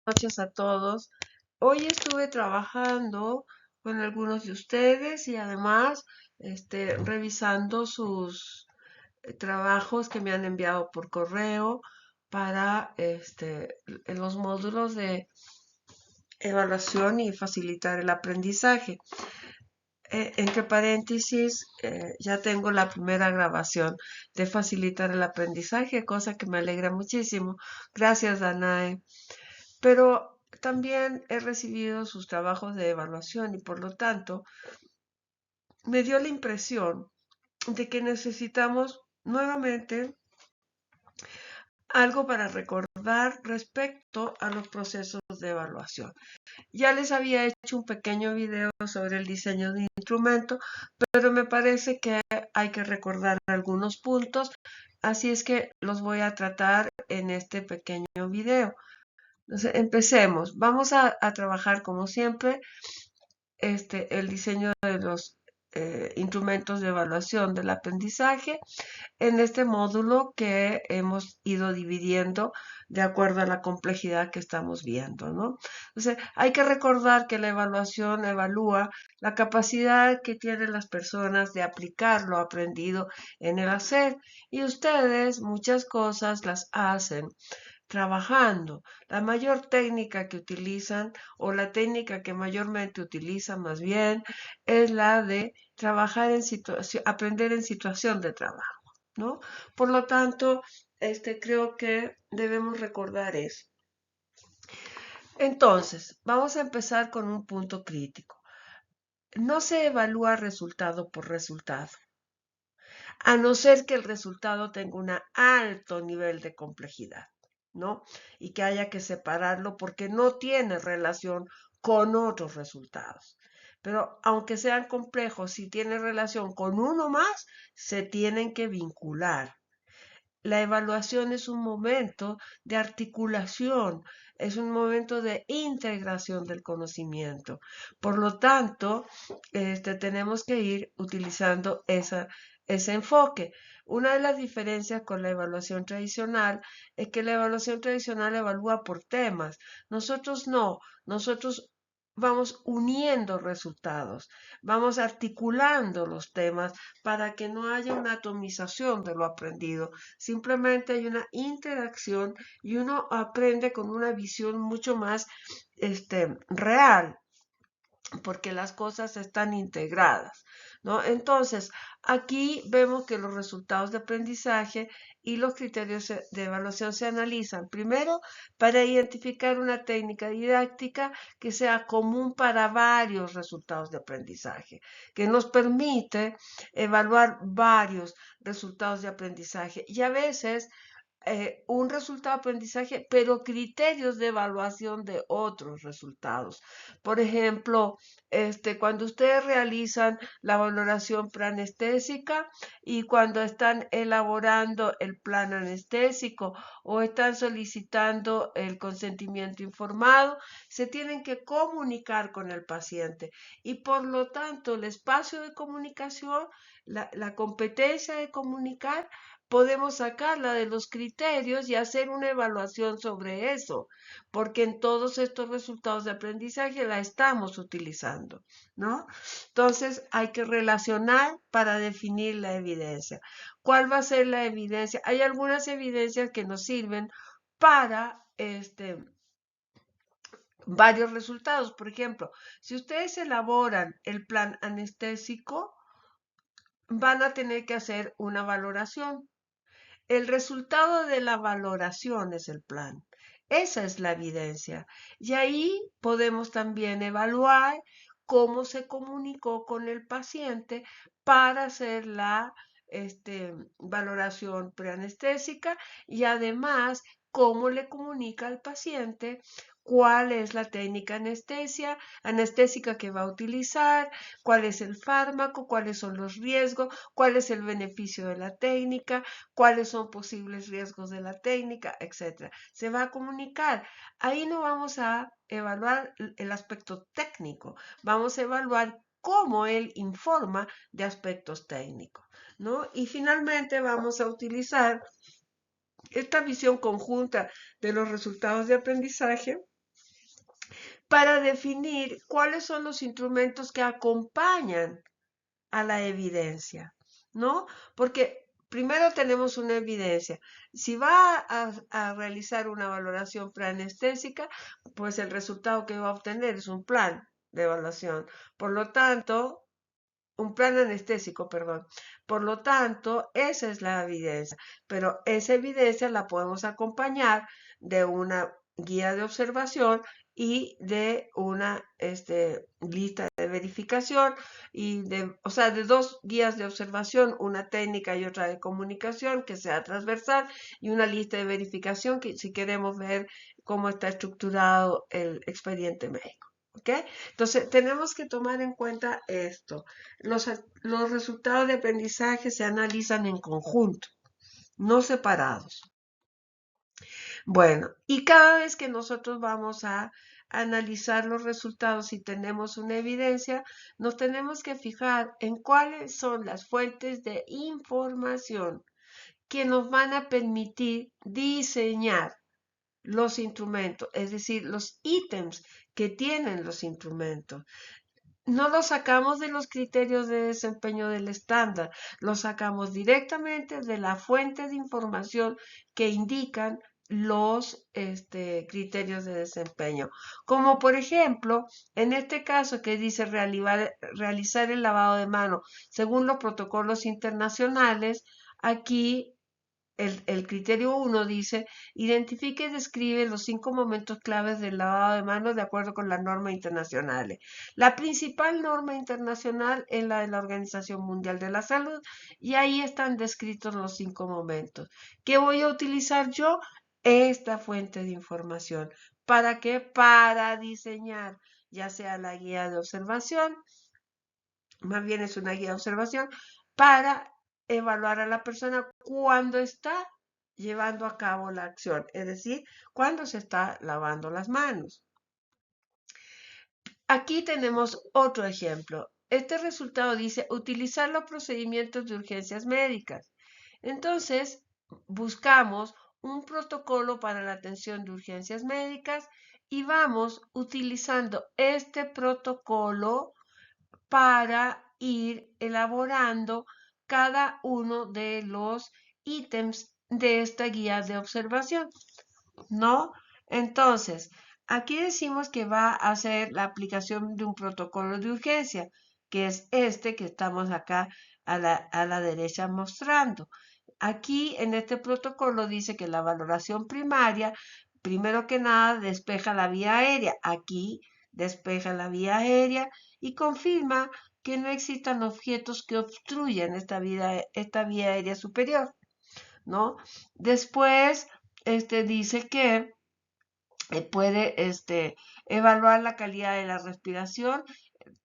noches a todos. Hoy estuve trabajando con algunos de ustedes y además revisando sus trabajos que me han enviado por correo para en los módulos de evaluación y facilitar el aprendizaje. Entre paréntesis, ya tengo la primera grabación de facilitar el aprendizaje, cosa que me alegra muchísimo. Gracias, Danae. Pero también he recibido sus trabajos de evaluación y por lo tanto me dio la impresión de que necesitamos nuevamente algo para recordar respecto a los procesos de evaluación. Ya les había hecho un pequeño video sobre el diseño de instrumento, pero me parece que hay que recordar algunos puntos, así es que los voy a tratar en este pequeño video. Entonces, empecemos. Vamos a trabajar como siempre el diseño de los instrumentos de evaluación del aprendizaje en este módulo que hemos ido dividiendo de acuerdo a la complejidad que estamos viendo, ¿no? Entonces, hay que recordar que la evaluación evalúa la capacidad que tienen las personas de aplicar lo aprendido en el hacer y ustedes muchas cosas las hacen trabajando. La mayor técnica que utilizan o la técnica que mayormente utilizan más bien es la de trabajar en situación, aprender en situación de trabajo, ¿no? Por lo tanto, creo que debemos recordar eso. Entonces, vamos a empezar con un punto crítico. No se evalúa resultado por resultado, a no ser que el resultado tenga un alto nivel de complejidad, ¿no? Y que haya que separarlo porque no tiene relación con otros resultados. Pero aunque sean complejos, si tienen relación con uno más, se tienen que vincular. La evaluación es un momento de articulación, es un momento de integración del conocimiento. Por lo tanto, tenemos que ir utilizando ese enfoque. Una de las diferencias con la evaluación tradicional es que la evaluación tradicional evalúa por temas. Nosotros no, nosotros vamos uniendo resultados, vamos articulando los temas para que no haya una atomización de lo aprendido. Simplemente hay una interacción y uno aprende con una visión mucho más real, porque las cosas están integradas, ¿no? Entonces, aquí vemos que los resultados de aprendizaje y los criterios de evaluación se analizan primero para identificar una técnica didáctica que sea común para varios resultados de aprendizaje, que nos permite evaluar varios resultados de aprendizaje y a veces un resultado de aprendizaje, pero criterios de evaluación de otros resultados. Por ejemplo, cuando ustedes realizan la valoración preanestésica y cuando están elaborando el plan anestésico o están solicitando el consentimiento informado, se tienen que comunicar con el paciente y por lo tanto el espacio de comunicación, la competencia de comunicar, podemos sacarla de los criterios y hacer una evaluación sobre eso, porque en todos estos resultados de aprendizaje la estamos utilizando, ¿no? Entonces hay que relacionar para definir la evidencia. ¿Cuál va a ser la evidencia? Hay algunas evidencias que nos sirven para varios resultados. Por ejemplo, si ustedes elaboran el plan anestésico, van a tener que hacer una valoración. El resultado de la valoración es el plan. Esa es la evidencia. Y ahí podemos también evaluar cómo se comunicó con el paciente para hacer la valoración preanestésica y además cómo le comunica al paciente cuál es la técnica anestésica que va a utilizar, cuál es el fármaco, cuáles son los riesgos, cuál es el beneficio de la técnica, cuáles son posibles riesgos de la técnica, etcétera. Se va a comunicar. Ahí no vamos a evaluar el aspecto técnico, vamos a evaluar cómo él informa de aspectos técnicos, ¿no? Y finalmente vamos a utilizar esta visión conjunta de los resultados de aprendizaje para definir cuáles son los instrumentos que acompañan a la evidencia, ¿no? Porque primero tenemos una evidencia. Si va a realizar una valoración preanestésica, pues el resultado que va a obtener es un plan de evaluación. Por lo tanto, un plan anestésico, perdón. Por lo tanto, esa es la evidencia, pero esa evidencia la podemos acompañar de una guía de observación y de una lista de verificación y o sea, de dos guías de observación, una técnica y otra de comunicación que sea transversal y una lista de verificación que si queremos ver cómo está estructurado el expediente médico. ¿Ok? Entonces, tenemos que tomar en cuenta esto. Los resultados de aprendizaje se analizan en conjunto, no separados. Bueno, y cada vez que nosotros vamos a analizar los resultados y tenemos una evidencia, nos tenemos que fijar en cuáles son las fuentes de información que nos van a permitir diseñar los instrumentos, es decir, los ítems que tienen los instrumentos. No lo sacamos de los criterios de desempeño del estándar, lo sacamos directamente de la fuente de información que indican los criterios de desempeño. Como por ejemplo, en este caso que dice realizar el lavado de mano según los protocolos internacionales, aquí el criterio 1 dice, identifique y describe los 5 momentos claves del lavado de manos de acuerdo con las normas internacionales. La principal norma internacional es la de la Organización Mundial de la Salud y ahí están descritos los 5 momentos. ¿Qué voy a utilizar yo? Esta fuente de información. ¿Para qué? Para diseñar ya sea la guía de observación, más bien es una guía de observación, para evaluar a la persona cuando está llevando a cabo la acción, es decir, cuando se está lavando las manos. Aquí tenemos otro ejemplo. Este resultado dice utilizar los procedimientos de urgencias médicas. Entonces, buscamos un protocolo para la atención de urgencias médicas y vamos utilizando este protocolo para ir elaborando cada uno de los ítems de esta guía de observación, ¿no? Entonces, aquí decimos que va a ser la aplicación de un protocolo de urgencia, que es este que estamos acá a la derecha mostrando. Aquí en este protocolo dice que la valoración primaria, primero que nada, despeja la vía aérea. Aquí despeja la vía aérea y confirma que no existan objetos que obstruyan esta vía aérea superior, ¿no? Después, dice que puede evaluar la calidad de la respiración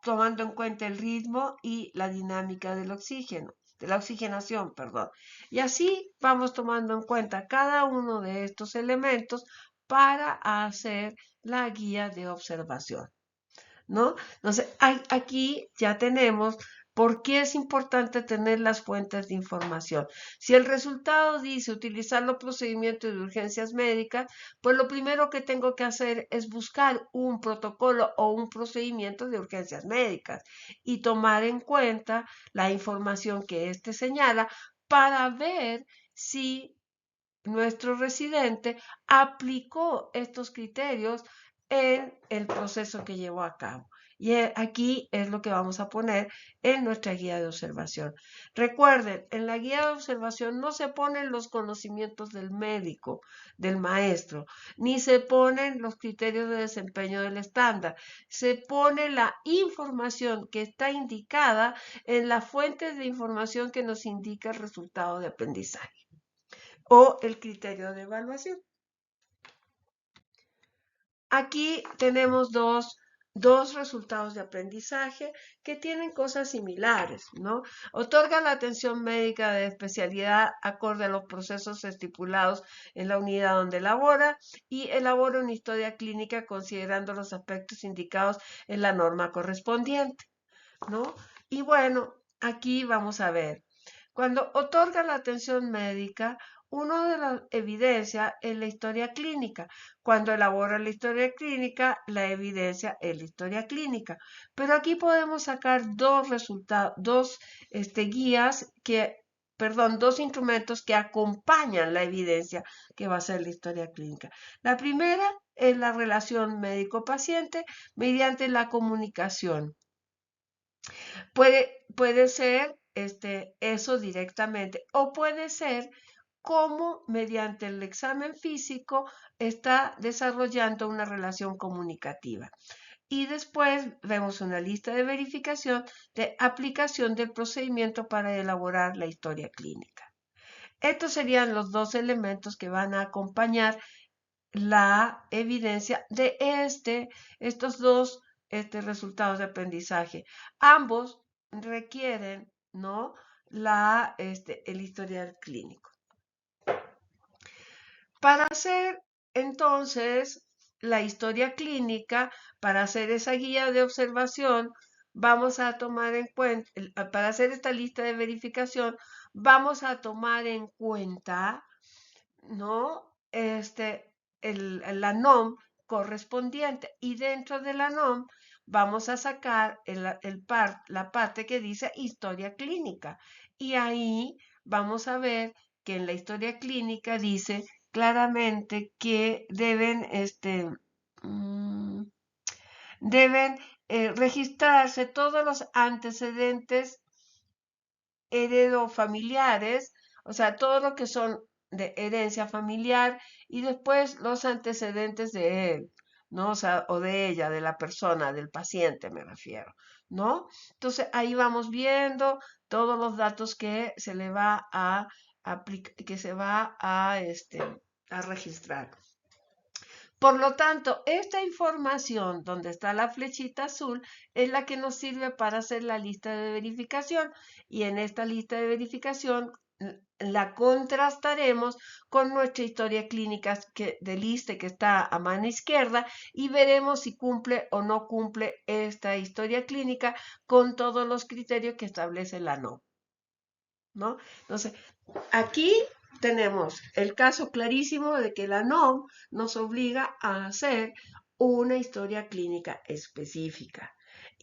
tomando en cuenta el ritmo y la dinámica del oxígeno, de la oxigenación, perdón. Y así vamos tomando en cuenta cada uno de estos elementos para hacer la guía de observación, ¿no? Entonces, aquí ya tenemos por qué es importante tener las fuentes de información. Si el resultado dice utilizar los procedimientos de urgencias médicas, pues lo primero que tengo que hacer es buscar un protocolo o un procedimiento de urgencias médicas y tomar en cuenta la información que éste señala para ver si nuestro residente aplicó estos criterios en el proceso que llevó a cabo. Y aquí es lo que vamos a poner en nuestra guía de observación. Recuerden, en la guía de observación no se ponen los conocimientos del médico, del maestro, ni se ponen los criterios de desempeño del estándar. Se pone la información que está indicada en la fuente de información que nos indica el resultado de aprendizaje o el criterio de evaluación. Aquí tenemos dos resultados de aprendizaje que tienen cosas similares, ¿no? Otorga la atención médica de especialidad acorde a los procesos estipulados en la unidad donde labora y elabora una historia clínica considerando los aspectos indicados en la norma correspondiente, ¿no? Y bueno, aquí vamos a ver. Cuando otorga la atención médica, Una de las evidencias es la historia clínica. Cuando elabora la historia clínica, la evidencia es la historia clínica. Pero aquí podemos sacar dos resultados, guías dos instrumentos que acompañan la evidencia que va a ser la historia clínica. La primera es la relación médico-paciente mediante la comunicación. Puede ser eso directamente o puede ser cómo mediante el examen físico está desarrollando una relación comunicativa. Y después vemos una lista de verificación de aplicación del procedimiento para elaborar la historia clínica. Estos serían los dos elementos que van a acompañar la evidencia de estos dos resultados de aprendizaje. Ambos requieren, ¿no?, el historial clínico. Para hacer entonces la historia clínica, para hacer esa guía de observación, vamos a tomar en cuenta, para hacer esta lista de verificación, vamos a tomar en cuenta, ¿no?, la NOM correspondiente, y dentro de la NOM vamos a sacar la parte que dice historia clínica, y ahí vamos a ver que en la historia clínica dice claramente que deben registrarse todos los antecedentes heredofamiliares, o sea, todo lo que son de herencia familiar, y después los antecedentes de él, ¿no? O sea, o de ella, de la persona, del paciente, me refiero, ¿no? Entonces, ahí vamos viendo todos los datos que se le va a que se va a registrar. Por lo tanto, esta información donde está la flechita azul es la que nos sirve para hacer la lista de verificación, y en esta lista de verificación la contrastaremos con nuestra historia clínica de lista que está a mano izquierda, y veremos si cumple o no cumple esta historia clínica con todos los criterios que establece la NOM, ¿no? Entonces, aquí tenemos el caso clarísimo de que la NOM nos obliga a hacer una historia clínica específica,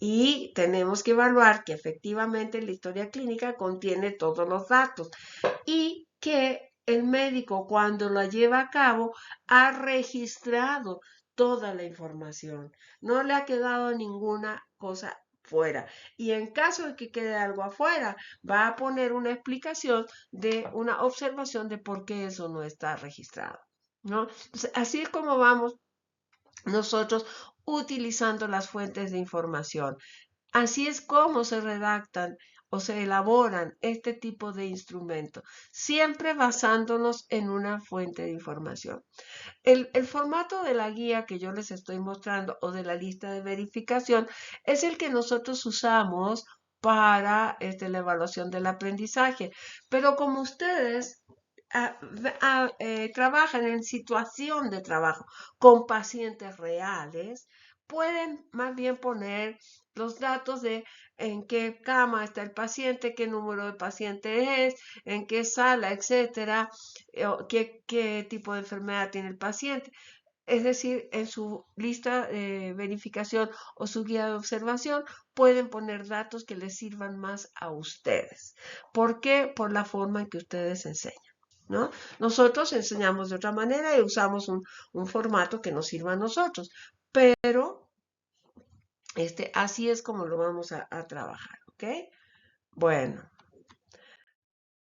y tenemos que evaluar que efectivamente la historia clínica contiene todos los datos y que el médico, cuando la lleva a cabo, ha registrado toda la información. No le ha quedado ninguna cosa fuera. Y en caso de que quede algo afuera, va a poner una explicación de una observación de por qué eso no está registrado, ¿no? Entonces, así es como vamos nosotros utilizando las fuentes de información. Así es como se redactan o se elaboran este tipo de instrumentos, siempre basándonos en una fuente de información. El formato de la guía que yo les estoy mostrando, o de la lista de verificación, es el que nosotros usamos para la evaluación del aprendizaje. Pero como ustedes trabajan en situación de trabajo con pacientes reales, pueden más bien poner los datos de en qué cama está el paciente, qué número de paciente es, en qué sala, etcétera, qué tipo de enfermedad tiene el paciente. Es decir, en su lista de verificación o su guía de observación pueden poner datos que les sirvan más a ustedes. ¿Por qué? Por la forma en que ustedes enseñan, ¿no? Nosotros enseñamos de otra manera y usamos un formato que nos sirva a nosotros, pero así es como lo vamos a trabajar, ¿ok? Bueno,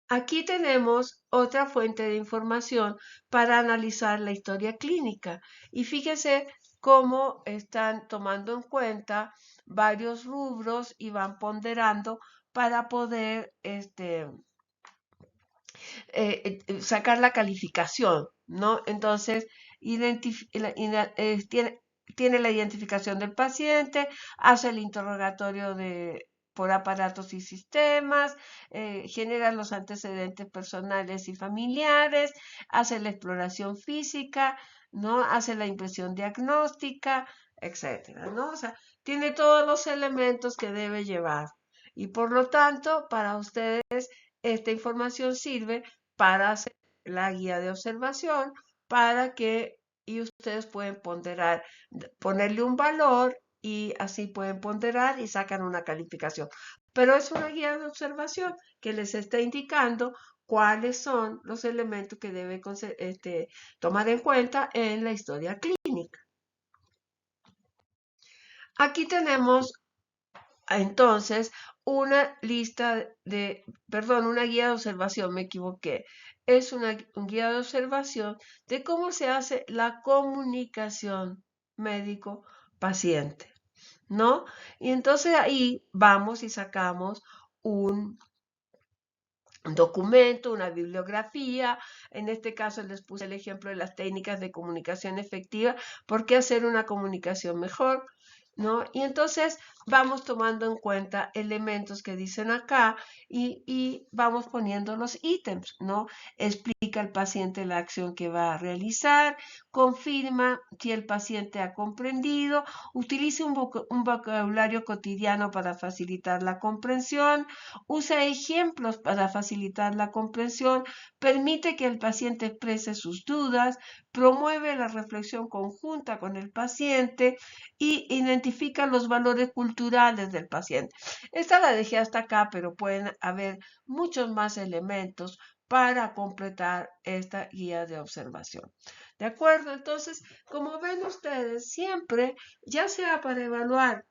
aquí tenemos otra fuente de información para analizar la historia clínica, y fíjense cómo están tomando en cuenta varios rubros y van ponderando para poder sacar la calificación, ¿no? Entonces, tiene la identificación del paciente, hace el interrogatorio por aparatos y sistemas, genera los antecedentes personales y familiares, hace la exploración física, ¿no? Hace la impresión diagnóstica, etcétera, ¿no? O sea, tiene todos los elementos que debe llevar. Y por lo tanto, para ustedes, esta información sirve para hacer la guía de observación para que, y ustedes pueden ponderar, ponerle un valor y así pueden ponderar y sacan una calificación. Pero es una guía de observación que les está indicando cuáles son los elementos que debe tomar en cuenta en la historia clínica. Aquí tenemos entonces una lista una guía de observación, me equivoqué. Es una guía de observación de cómo se hace la comunicación médico-paciente, ¿no? Y entonces ahí vamos y sacamos un documento, una bibliografía. En este caso les puse el ejemplo de las técnicas de comunicación efectiva. ¿Por qué hacer una comunicación mejor? ¿No? Y entonces vamos tomando en cuenta elementos que dicen acá y vamos poniendo los ítems, ¿no? Explica al paciente la acción que va a realizar, confirma si el paciente ha comprendido, utiliza un vocabulario cotidiano para facilitar la comprensión, usa ejemplos para facilitar la comprensión, permite que el paciente exprese sus dudas, promueve la reflexión conjunta con el paciente y identifica los valores culturales del paciente. Esta la dejé hasta acá, pero pueden haber muchos más elementos para completar esta guía de observación. ¿De acuerdo? Entonces, como ven ustedes, siempre, ya sea para evaluar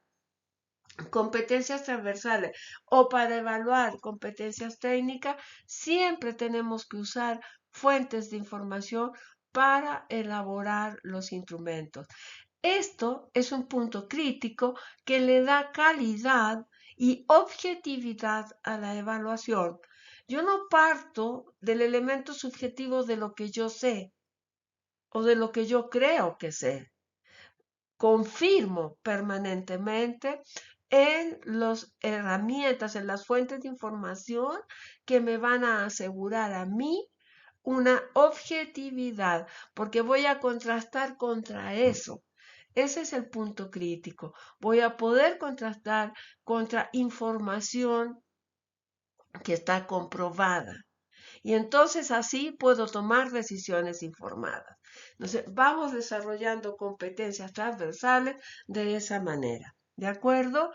competencias transversales o para evaluar competencias técnicas, siempre tenemos que usar fuentes de información para elaborar los instrumentos. Esto es un punto crítico que le da calidad y objetividad a la evaluación. Yo no parto del elemento subjetivo de lo que yo sé o de lo que yo creo que sé. Confirmo permanentemente en las herramientas, en las fuentes de información que me van a asegurar a mí una objetividad, porque voy a contrastar contra eso. Ese es el punto crítico. Voy a poder contrastar contra información que está comprobada. Y entonces así puedo tomar decisiones informadas. Entonces, vamos desarrollando competencias transversales de esa manera. ¿De acuerdo?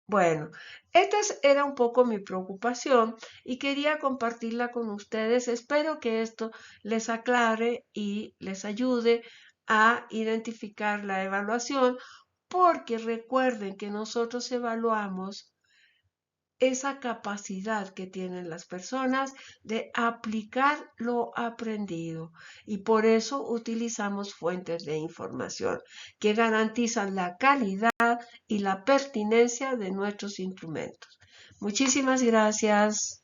Bueno, esta era un poco mi preocupación y quería compartirla con ustedes. Espero que esto les aclare y les ayude a identificar la evaluación, porque recuerden que nosotros evaluamos esa capacidad que tienen las personas de aplicar lo aprendido y por eso utilizamos fuentes de información que garantizan la calidad y la pertinencia de nuestros instrumentos. Muchísimas gracias.